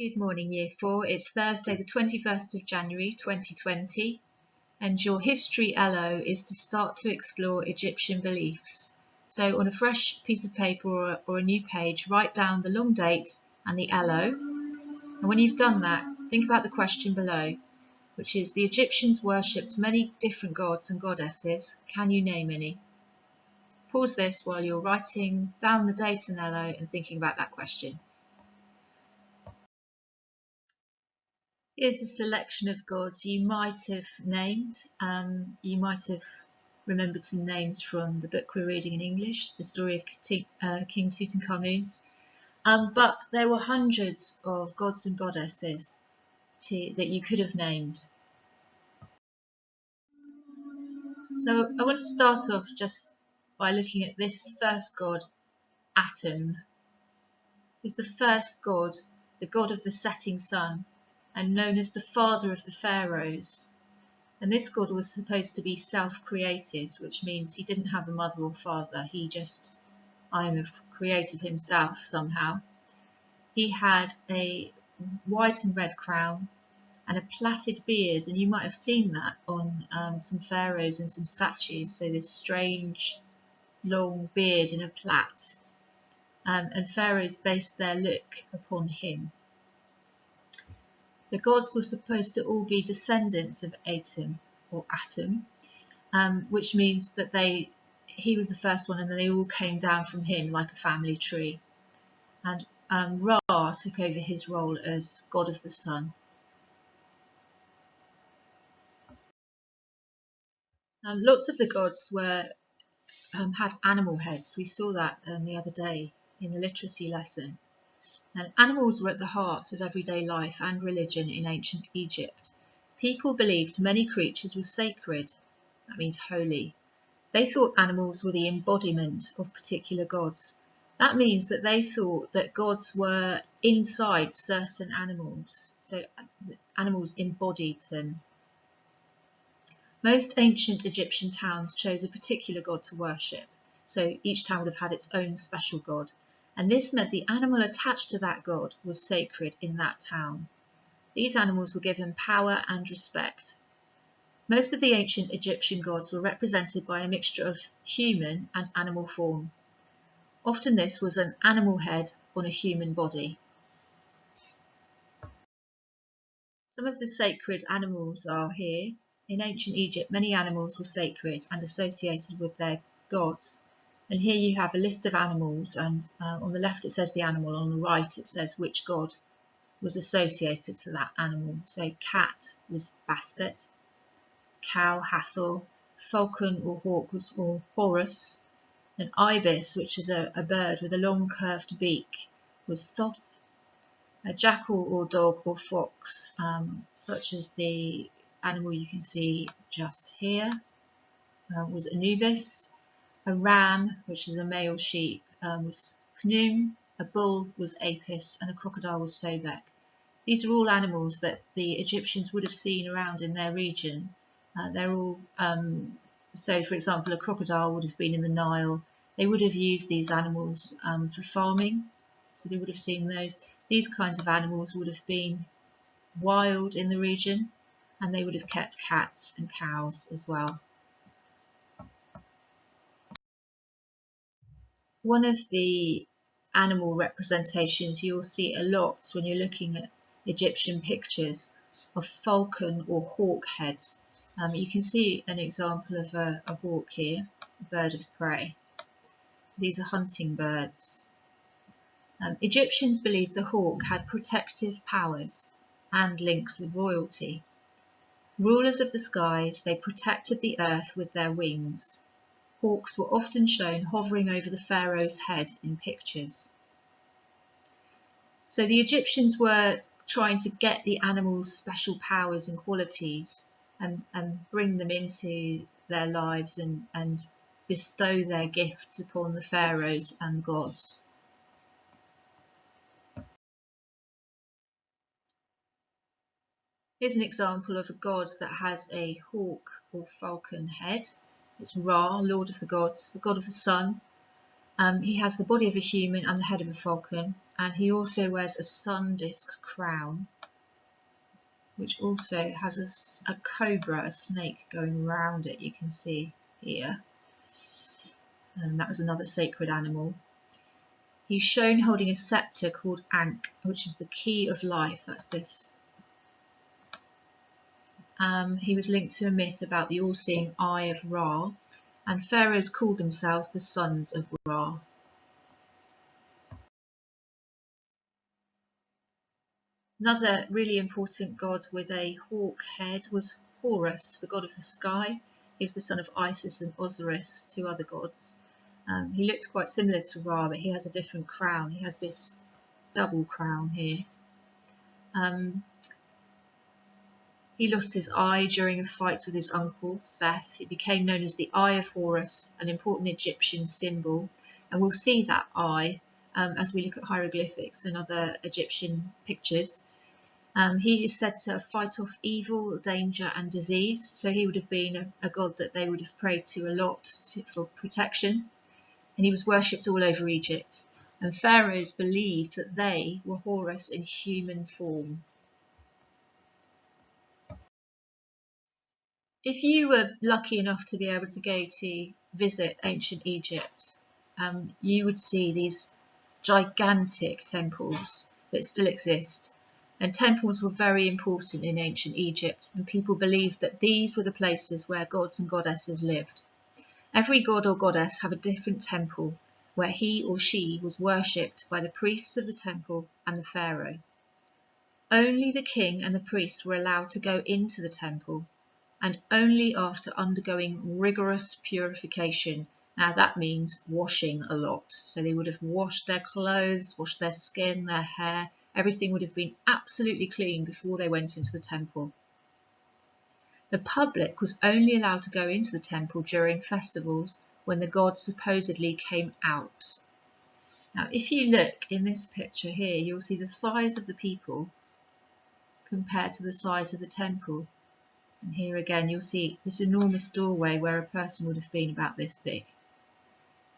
Good morning, Year 4. It's Thursday, the 21st of January 2020, and your history LO is to start to explore Egyptian beliefs. So, on a fresh piece of paper or a new page, write down the long date and the LO. And when you've done that, think about the question below, which is: the Egyptians worshipped many different gods and goddesses. Can you name any? Pause this while you're writing down the date and LO and thinking about that question. Here's a selection of gods you might have named. You might have remembered some names from the book we're reading in English, the story of King Tutankhamun. But there were hundreds of gods and goddesses that you could have named. So I want to start off just by looking at this first god, Atum. He's the first god, the god of the setting sun, and known as the father of the pharaohs. And this god was supposed to be self-created, which means he didn't have a mother or father. He just created himself somehow. He had a white and red crown and a plaited beard, and you might have seen that on some pharaohs and some statues. So this strange long beard in a plait. And pharaohs based their look upon him. The gods were supposed to all be descendants of Atum, which means that he was the first one, and then they all came down from him like a family tree. And Ra took over his role as god of the sun. Lots of the gods had animal heads. We saw that the other day in the literacy lesson. And animals were at the heart of everyday life and religion in ancient Egypt. People believed many creatures were sacred, that means holy. They thought animals were the embodiment of particular gods. That means that they thought that gods were inside certain animals, so animals embodied them. Most ancient Egyptian towns chose a particular god to worship, so each town would have had its own special god. And this meant the animal attached to that god was sacred in that town. These animals were given power and respect. Most of the ancient Egyptian gods were represented by a mixture of human and animal form. Often this was an animal head on a human body. Some of the sacred animals are here. In ancient Egypt, many animals were sacred and associated with their gods. And here you have a list of animals, and on the left it says the animal, on the right it says which god was associated to that animal. So cat was Bastet, cow Hathor, falcon or hawk was Horus, and ibis, which is a bird with a long curved beak, was Thoth, a jackal or dog or fox, such as the animal you can see just here, was Anubis. A ram, which is a male sheep, was Khnum, a bull was Apis, and a crocodile was Sobek. These are all animals that the Egyptians would have seen around in their region. They're all, so for example, a crocodile would have been in the Nile. They would have used these animals for farming, so they would have seen those. These kinds of animals would have been wild in the region, and they would have kept cats and cows as well. One of the animal representations you'll see a lot when you're looking at Egyptian pictures of falcon or hawk heads. You can see an example of a hawk here, a bird of prey. So these are hunting birds. Egyptians believed the hawk had protective powers and links with royalty. Rulers of the skies, they protected the earth with their wings. Hawks were often shown hovering over the pharaoh's head in pictures. So the Egyptians were trying to get the animals' special powers and qualities and bring them into their lives and bestow their gifts upon the pharaohs and gods. Here's an example of a god that has a hawk or falcon head. It's Ra, Lord of the gods, the god of the sun. He has the body of a human and the head of a falcon, and he also wears a sun disk crown, which also has a cobra, a snake, going around it, you can see here. And that was another sacred animal. He's shown holding a scepter called Ankh, which is the key of life. That's this. He was linked to a myth about the all-seeing eye of Ra, and pharaohs called themselves the sons of Ra. Another really important god with a hawk head was Horus, the god of the sky. He was the son of Isis and Osiris, two other gods. He looked quite similar to Ra, but he has a different crown. He has this double crown here. He lost his eye during a fight with his uncle, Seth. It became known as the Eye of Horus, an important Egyptian symbol. And we'll see that eye as we look at hieroglyphics and other Egyptian pictures. He is said to fight off evil, danger and disease. So he would have been a god that they would have prayed to a lot for protection. And he was worshipped all over Egypt. And pharaohs believed that they were Horus in human form. If you were lucky enough to be able to go to visit ancient Egypt, you would see these gigantic temples that still exist. And temples were very important in ancient Egypt, and people believed that these were the places where gods and goddesses lived. Every god or goddess had a different temple where he or she was worshipped by the priests of the temple and the pharaoh. Only the king and the priests were allowed to go into the temple, and only after undergoing rigorous purification. Now that means washing a lot. So they would have washed their clothes, washed their skin, their hair. Everything would have been absolutely clean before they went into the temple. The public was only allowed to go into the temple during festivals when the god supposedly came out. Now, if you look in this picture here, you'll see the size of the people compared to the size of the temple. And here again, you'll see this enormous doorway where a person would have been about this big.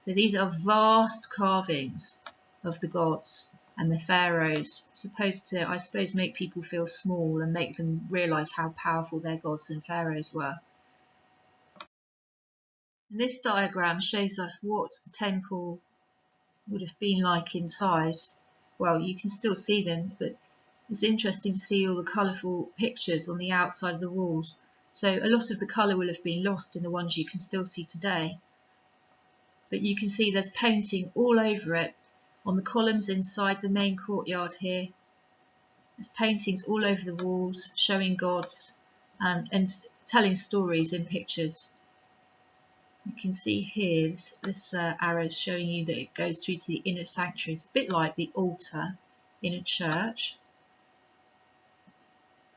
So these are vast carvings of the gods and the pharaohs, supposed to, I suppose, make people feel small and make them realise how powerful their gods and pharaohs were. And this diagram shows us what a temple would have been like inside. Well, you can still see them, but it's interesting to see all the colourful pictures on the outside of the walls. So a lot of the colour will have been lost in the ones you can still see today. But you can see there's painting all over it on the columns inside the main courtyard here. There's paintings all over the walls showing gods and telling stories in pictures. You can see here this arrow showing you that it goes through to the inner sanctuary. It's a bit like the altar in a church.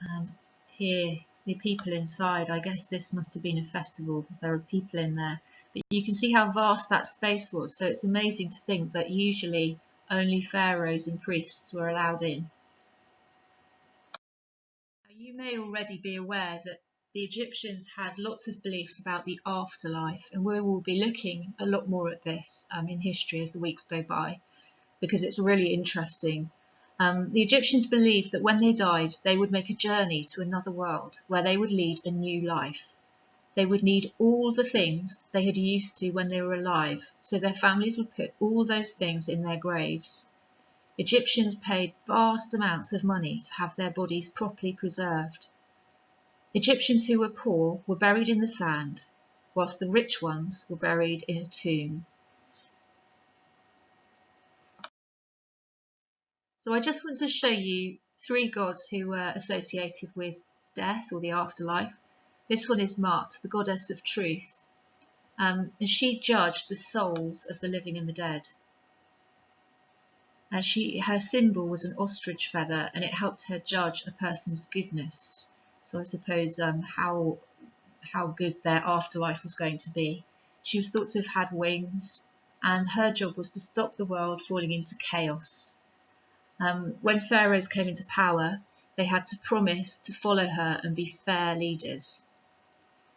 And here, the people inside, I guess this must have been a festival because there are people in there. But you can see how vast that space was. So it's amazing to think that usually only pharaohs and priests were allowed in. You may already be aware that the Egyptians had lots of beliefs about the afterlife, and we will be looking a lot more at this in history as the weeks go by, because it's really interesting. The Egyptians believed that when they died, they would make a journey to another world where they would lead a new life. They would need all the things they had used to when they were alive, so their families would put all those things in their graves. Egyptians paid vast amounts of money to have their bodies properly preserved. Egyptians who were poor were buried in the sand, whilst the rich ones were buried in a tomb. So I just want to show you three gods who were associated with death or the afterlife. This one is Mut, the goddess of truth, and she judged the souls of the living and the dead. And her symbol was an ostrich feather, and it helped her judge a person's goodness. So I suppose how good their afterlife was going to be. She was thought to have had wings, and her job was to stop the world falling into chaos. When pharaohs came into power, they had to promise to follow her and be fair leaders.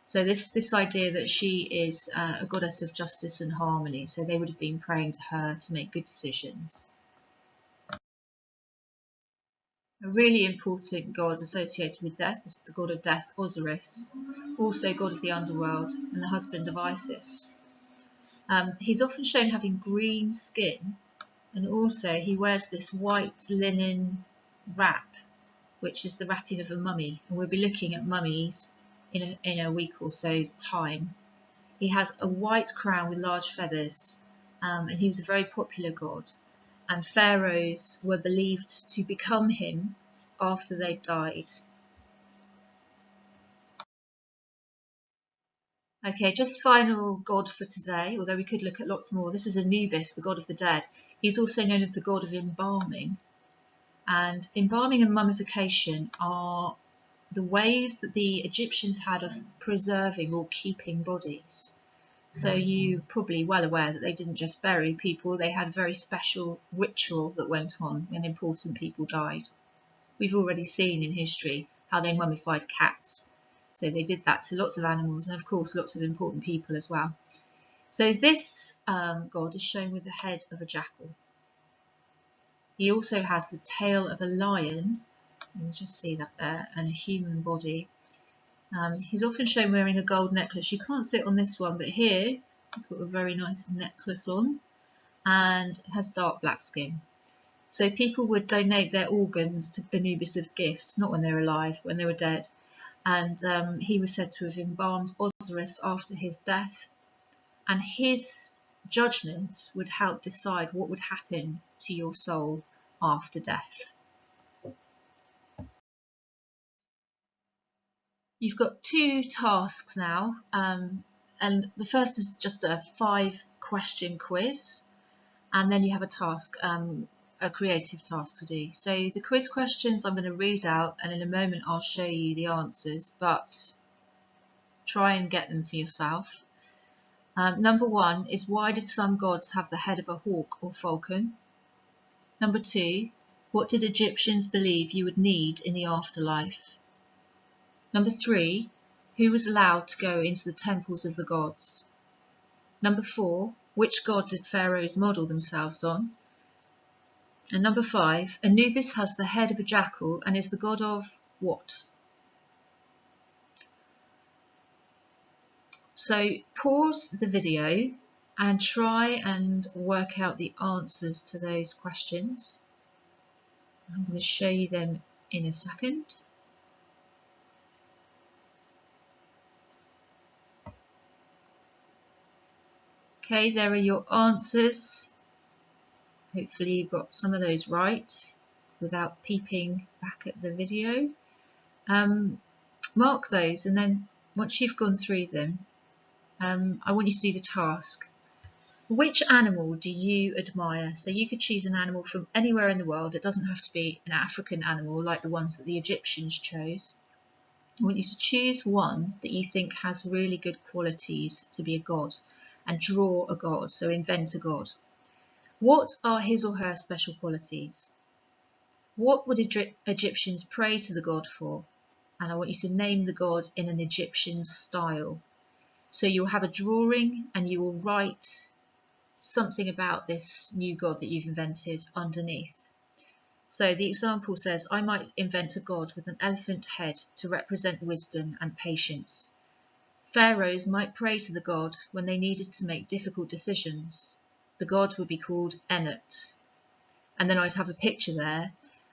So this idea that she is a goddess of justice and harmony, so they would have been praying to her to make good decisions. A really important god associated with death is the god of death, Osiris, also god of the underworld and the husband of Isis. He's often shown having green skin, and also he wears this white linen wrap, which is the wrapping of a mummy, and we'll be looking at mummies in a week or so's time. He has a white crown with large feathers, and he was a very popular god, and pharaohs were believed to become him after they died. Okay, just final god for today, although we could look at lots more. This is Anubis, the god of the dead. He's also known as the god of embalming. And embalming and mummification are the ways that the Egyptians had of preserving or keeping bodies. So you're probably well aware that they didn't just bury people, they had a very special ritual that went on when important people died. We've already seen in history how they mummified cats. So they did that to lots of animals and of course lots of important people as well. So this god is shown with the head of a jackal. He also has the tail of a lion, you can just see that there, and a human body. He's often shown wearing a gold necklace. You can't see it on this one, but here he's got a very nice necklace on and has dark black skin. So people would donate their organs to Anubis as gifts, not when they were alive, when they were dead. And he was said to have embalmed Osiris after his death. And his judgment would help decide what would happen to your soul after death. You've got 2 tasks now, and the first is just a 5-question quiz, and then you have a task, a creative task to do. So the quiz questions I'm going to read out, and in a moment I'll show you the answers, but try and get them for yourself. Number 1 is, why did some gods have the head of a hawk or falcon? Number 2, what did Egyptians believe you would need in the afterlife? Number 3, who was allowed to go into the temples of the gods? Number 4, which god did pharaohs model themselves on? And number 5, Anubis has the head of a jackal and is the god of what? So pause the video and try and work out the answers to those questions. I'm going to show you them in a second. Okay, there are your answers. Hopefully you got some of those right without peeping back at the video. Mark those, and then once you've gone through them, I want you to do the task. Which animal do you admire? So you could choose an animal from anywhere in the world. It doesn't have to be an African animal like the ones that the Egyptians chose. I want you to choose one that you think has really good qualities to be a god, and draw a god, so invent a god. What are his or her special qualities? What would Egyptians pray to the god for? And I want you to name the god in an Egyptian style. So you'll have a drawing and you will write something about this new god that you've invented underneath. So the example says, I might invent a god with an elephant head to represent wisdom and patience. Pharaohs might pray to the god when they needed to make difficult decisions. The god would be called Enut. And then I'd have a picture there.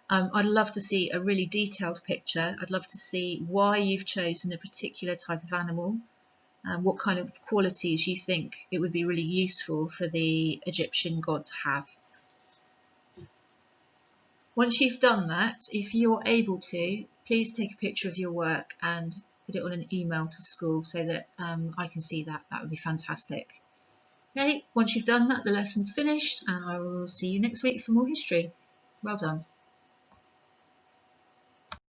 I'd love to see a really detailed picture. I'd love to see why you've chosen a particular type of animal, what kind of qualities you think it would be really useful for the Egyptian god to have. Once you've done that, if you're able to, please take a picture of your work and put it on an email to school so that I can see that. That would be fantastic. Okay, once you've done that, the lesson's finished, and I will see you next week for more history. Well done.